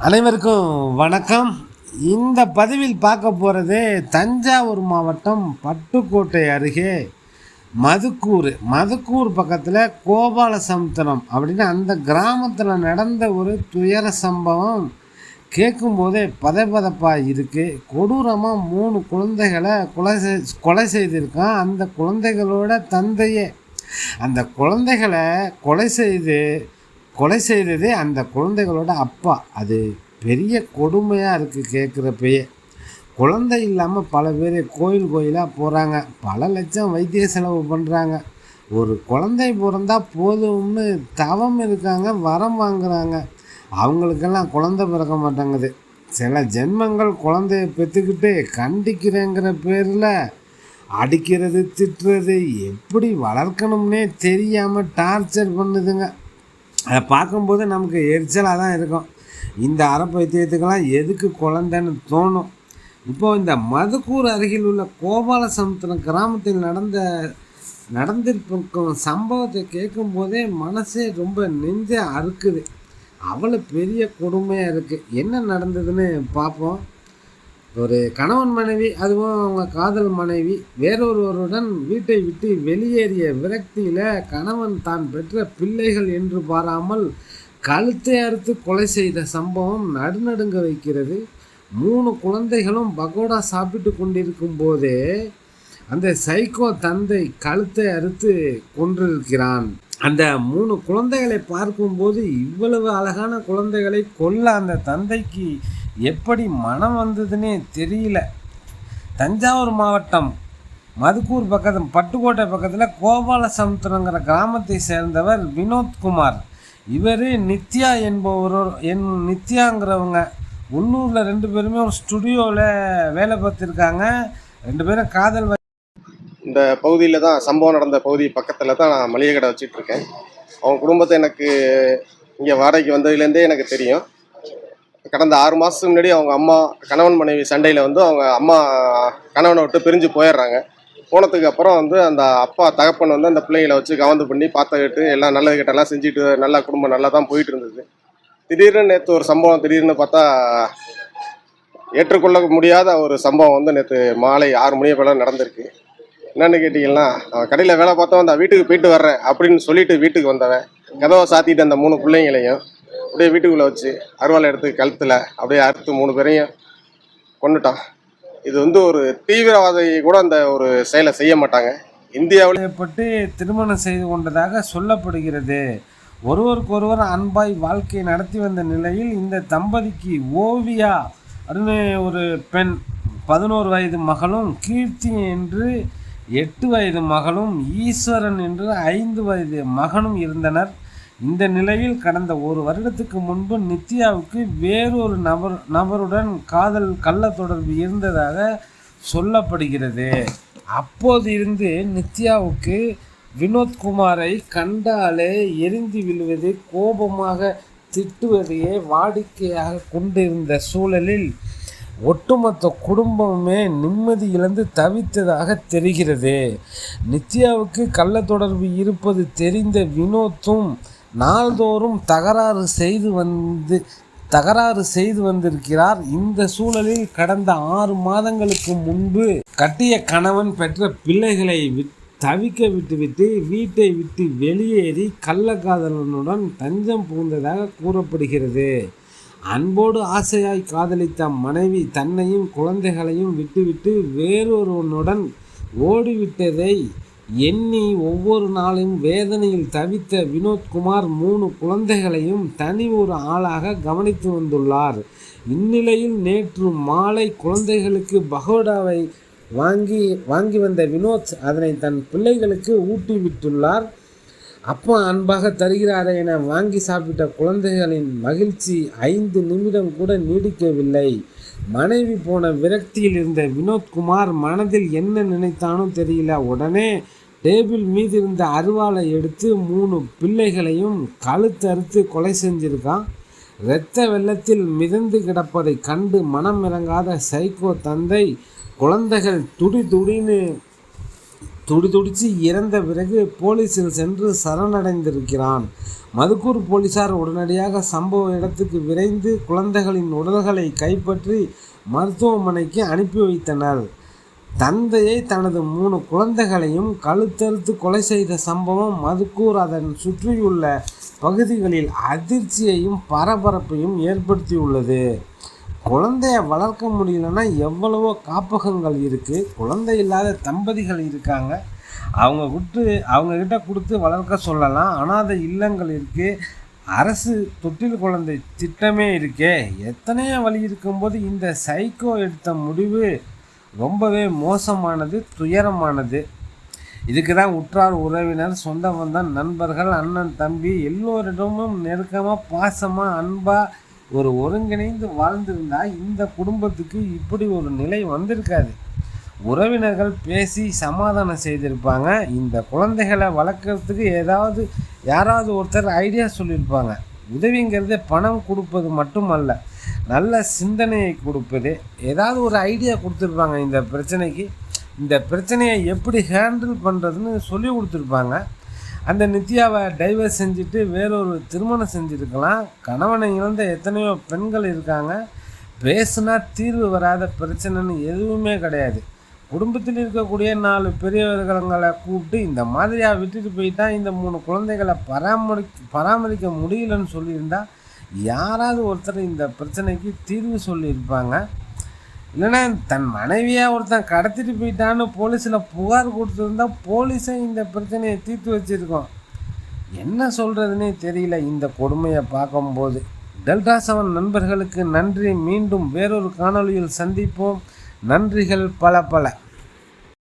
அனைவருக்கும் வணக்கம். இந்த பதிவில் பார்க்க போகிறது தஞ்சாவூர் மாவட்டம் பட்டுக்கோட்டை அருகே மதுக்கூர் பக்கத்தில் கோபாலசமுத்திரம் அப்படின்னு அந்த கிராமத்தில் நடந்த ஒரு துயர சம்பவம். கேட்கும்போதே பதப்பதப்பாக இருக்குது. கொடூரமாக 3 குழந்தைகளை கொலை செய்திருக்கான். அந்த குழந்தைகளோட தந்தையே அந்த குழந்தைகளை கொலை செய்தது அந்த குழந்தைகளோட அப்பா. அது பெரிய கொடுமையாக இருக்குது கேட்குறப்பயே. குழந்தை இல்லாமல் பல பேர் கோயிலாக போகிறாங்க, பல லட்சம் வைத்திய செலவு பண்ணுறாங்க. ஒரு குழந்தை பிறந்தா போதும்னு தவம் இருக்காங்க, வரம் வாங்குகிறாங்க. அவங்களுக்கெல்லாம் குழந்தை பிறக்க மாட்டேங்குது. சில ஜென்மங்கள் குழந்தைய பெற்றுக்கிட்டு கண்டிக்கிறேங்கிற பேரில் அடிக்கிறது, திட்டுறது, எப்படி வளர்க்கணும்னே தெரியாமல் டார்ச்சர் பண்ணுதுங்க. அதை பார்க்கும்போது நமக்கு எரிச்சலாக தான் இருக்கும். இந்த அறப்பைத்தியத்துக்கெல்லாம் எதுக்கு குழந்தைன்னு தோணும். இப்போது இந்த மதுக்கூர் அருகில் உள்ள கோபாலசமுத்திரம் கிராமத்தில் நடந்திருக்கும் சம்பவத்தை கேட்கும்போதே மனசே ரொம்ப நெஞ்ச அறுக்குது. அவ்வளோ பெரிய கொடுமையாக இருக்குது. என்ன நடந்ததுன்னு பார்ப்போம். ஒரு கணவன் மனைவி, அதுவும் அவங்க காதல் மனைவி வேறொருவருடன் வீட்டை விட்டு வெளியேறிய விரக்தியில் கணவன் தான் பெற்ற பிள்ளைகள் என்று பாராமல் கழுத்தை அறுத்து கொலை செய்த சம்பவம் நடுநடுங்க வைக்கிறது. 3 குழந்தைகளும் பகோடா சாப்பிட்டு கொண்டிருக்கும் போதே அந்த சைக்கோ தந்தை கழுத்தை அறுத்து கொன்றிருக்கிறான். அந்த 3 குழந்தைகளை பார்க்கும்போது இவ்வளவு அழகான குழந்தைகளை கொல்ல அந்த தந்தைக்கு எப்படி மனம் வந்ததுன்னே தெரியல. தஞ்சாவூர் மாவட்டம் மதுக்கூர் பட்டுக்கோட்டை பக்கத்தில் கோபாலசமுத்திரங்கிற கிராமத்தை சேர்ந்தவர் வினோத்குமார். இவர் நித்யா நித்யாங்கிறவங்க. உள்ளூரில் 2 பேருமே ஒரு ஸ்டுடியோவில் வேலை பார்த்துருக்காங்க. 2 பேரும் காதல். இந்த பகுதியில் தான் சம்பவம் நடந்த பகுதி பக்கத்தில் தான் நான் மளிகை கடை வச்சிட்ருக்கேன். அவங்க குடும்பத்தை எனக்கு இங்கே வாடகைக்கு வந்ததுலேருந்தே எனக்கு தெரியும். கடந்த 6 மாதத்துக்கு முன்னாடி அவங்க அம்மா கணவன் மனைவி சண்டையில் அவங்க அம்மா கணவனை விட்டு பிரிஞ்சு போயிடுறாங்க. போனதுக்கு அப்புறம் அந்த அப்பா தகப்பன் அந்த பிள்ளைங்களை வச்சு கவர்ந்து பண்ணி பார்த்துக்கிட்டு எல்லாம் நல்லது கிட்டெல்லாம் செஞ்சுட்டு நல்லா குடும்பம் நல்லா தான் போயிட்டு இருந்தது. திடீர்னு நேற்று ஒரு சம்பவம், திடீர்னு பார்த்தா ஏற்றுக்கொள்ள முடியாத ஒரு சம்பவம் நேற்று மாலை 6 மணி போல நடந்திருக்கு. என்னென்னு கேட்டிங்கன்னா, கடையில் வேலை பார்த்தவன் வீட்டுக்கு போயிட்டு வர்றேன் அப்படின்னு சொல்லிட்டு வீட்டுக்கு வந்தவன் கதவை சாத்திட்டு அந்த 3 பிள்ளைங்களையும் அப்படியே வீட்டுக்குள்ளே வச்சு அருவாளை எடுத்து கழுத்தில் அப்படியே அறுத்து 3 பேரையும் கொண்டுட்டான். இது ஒரு தீவிரவாதி கூட அந்த ஒரு செயலை செய்ய மாட்டாங்க. இந்தியாவில் பட்டு திருமணம் செய்து கொண்டதாக சொல்லப்படுகிறது. ஒருவருக்கொருவர் அன்பாய் வாழ்க்கையை நடத்தி வந்த நிலையில் இந்த தம்பதிக்கு ஓவியா அப்படின்னு ஒரு பெண், 11 வயது மகளும், கீர்த்தி என்று 8 வயது மகளும், ஈஸ்வரன் என்று 5 வயது மகனும் இருந்தனர். இந்த நிலையில் கடந்த 1 வருடத்துக்கு முன்பு நித்யாவுக்கு வேறொரு நபருடன் கள்ள தொடர்பு இருந்ததாக சொல்லப்படுகிறது. அப்போது இருந்து நித்யாவுக்கு வினோத்குமாரை கண்டாலே எரிந்து விழுவது, கோபமாக திட்டுவதையே வாடிக்கையாக கொண்டிருந்த சூழலில் ஒட்டுமொத்த குடும்பமே நிம்மதி இழந்து தவித்ததாக தெரிகிறது. நித்யாவுக்கு கள்ள தொடர்பு இருப்பது தெரிந்த வினோத்தும் நாள்தோறும் தகராறு செய்து வந்திருக்கிறார். இந்த சூழலில் கடந்த 6 மாதங்களுக்கு முன்பு கட்டிய கணவன் பெற்ற பிள்ளைகளை தவிக்க விட்டுவிட்டு வீட்டை விட்டு வெளியேறி கள்ளக்காதலனுடன் தஞ்சம் புகுந்ததாக கூறப்படுகிறது. அன்போடு ஆசையாய் காதலித்த மனைவி தன்னையும் குழந்தைகளையும் விட்டுவிட்டு வேறொருவனுடன் ஓடிவிட்டதை எண்ணி ஒவ்வொரு நாளும் வேதனையில் தவித்த வினோத்குமார் 3 குழந்தைகளையும் தனி ஒரு ஆளாக கவனித்து வந்துள்ளார். இந்நிலையில் நேற்று மாலை குழந்தைகளுக்கு பகோடாவை வாங்கி வந்த வினோத் அதனை தன் பிள்ளைகளுக்கு ஊட்டிவிட்டுள்ளார். அப்பா அன்பாக தருகிறாரே என வாங்கி சாப்பிட்ட குழந்தைகளின் மகிழ்ச்சி 5 நிமிடம் கூட நீடிக்கவில்லை. மனைவி போன விரக்தியில் இருந்த வினோத்குமார் மனதில் என்ன நினைத்தானோ தெரியல. உடனே டேபிள் மீது இருந்த அருவாளை எடுத்து 3 பிள்ளைகளையும் கழுத்தறுத்து கொலை செஞ்சிருக்கான். இரத்த வெள்ளத்தில் மிதந்து கிடப்பதை கண்டு மனம் இறங்காத சைக்கோ தந்தை குழந்தைகள் துடின்னு துடிதுடிச்சு இறந்த பிறகு போலீஸில் சென்று சரணடைந்திருக்கிறான். மதுக்கூர் போலீசார் உடனடியாக சம்பவ இடத்துக்கு விரைந்து குழந்தைகளின் உடல்களை கைப்பற்றி மருத்துவமனைக்கு அனுப்பி வைத்தனர். தந்தையை தனது 3 குழந்தைகளையும் கழுத்தறுத்து கொலை செய்த சம்பவம் மதுக்கூர் அதன் சுற்றியுள்ள பகுதிகளில் அதிர்ச்சியையும் பரபரப்பையும் ஏற்படுத்தியுள்ளது. குழந்தைய வளர்க்க முடியலன்னா எவ்வளவோ காப்பகங்கள் இருக்குது, குழந்தை இல்லாத தம்பதிகள் இருக்காங்க, அவங்கக்கிட்ட கொடுத்து வளர்க்க சொல்லலாம். அனாதை இல்லங்கள் இருக்குது, அரசு தொட்டில் குழந்தை திட்டமே இருக்கே. எத்தனையோ வழி இருக்கும்போது இந்த சைக்கோ எடுத்த முடிவு ரொம்பவே மோசமானது, துயரமானது. இதுக்கு தான் உற்றார் உறவினர், சொந்த பந்தம், நண்பர்கள், அண்ணன் தம்பி எல்லோரிடமும் நெருக்கமாக பாசமாக அன்பாக ஒரு ஒருங்கிணைந்து வாழ்ந்திருந்தால் இந்த குடும்பத்துக்கு இப்படி ஒரு நிலை வந்திருக்காது. உறவினர்கள் பேசி சமாதானம் செய்திருப்பாங்க. இந்த குழந்தைகளை வளர்க்குறதுக்கு யாராவது ஒருத்தர் ஐடியா சொல்லியிருப்பாங்க. உதவிங்கிறது பணம் கொடுப்பது மட்டுமல்ல, நல்ல சிந்தனையை கொடுப்பது. ஏதாவது ஒரு ஐடியா கொடுத்துருப்பாங்க. இந்த பிரச்சனையை எப்படி ஹேண்டில் பண்ணுறதுன்னு சொல்லி கொடுத்துருப்பாங்க. அந்த நித்யாவை டைவர்ஸ் செஞ்சுட்டு வேறொரு திருமணம் செஞ்சுருக்கலாம். கணவனை இழந்த எத்தனையோ பெண்கள் இருக்காங்க. பேசுனா தீர்வு வராத பிரச்சனைன்னு எதுவுமே கிடையாது. குடும்பத்தில் இருக்கக்கூடிய 4 பெரியவர்களை கூப்பிட்டு இந்த மாதிரியாக விட்டுட்டு போயிட்டா இந்த 3 குழந்தைகளை பராமரிக்க முடியலன்னு சொல்லியிருந்தா யாராவது ஒருத்தர் இந்த பிரச்சனைக்கு தீர்வு சொல்லியிருப்பாங்க. இல்லைன்னா தன் மனைவியாக ஒருத்தன் கடத்திட்டு போயிட்டான்னு போலீஸில் புகார் கொடுத்துருந்தா போலீஸை இந்த பிரச்சனையை தீர்த்து வச்சுருக்கோம். என்ன சொல்கிறதுனே தெரியல இந்த கொடுமையை பார்க்கும்போது. டெல்டா 7 நண்பர்களுக்கு நன்றி. மீண்டும் வேறொரு காணொளியில் சந்திப்போம். நன்றிகள் பல பல.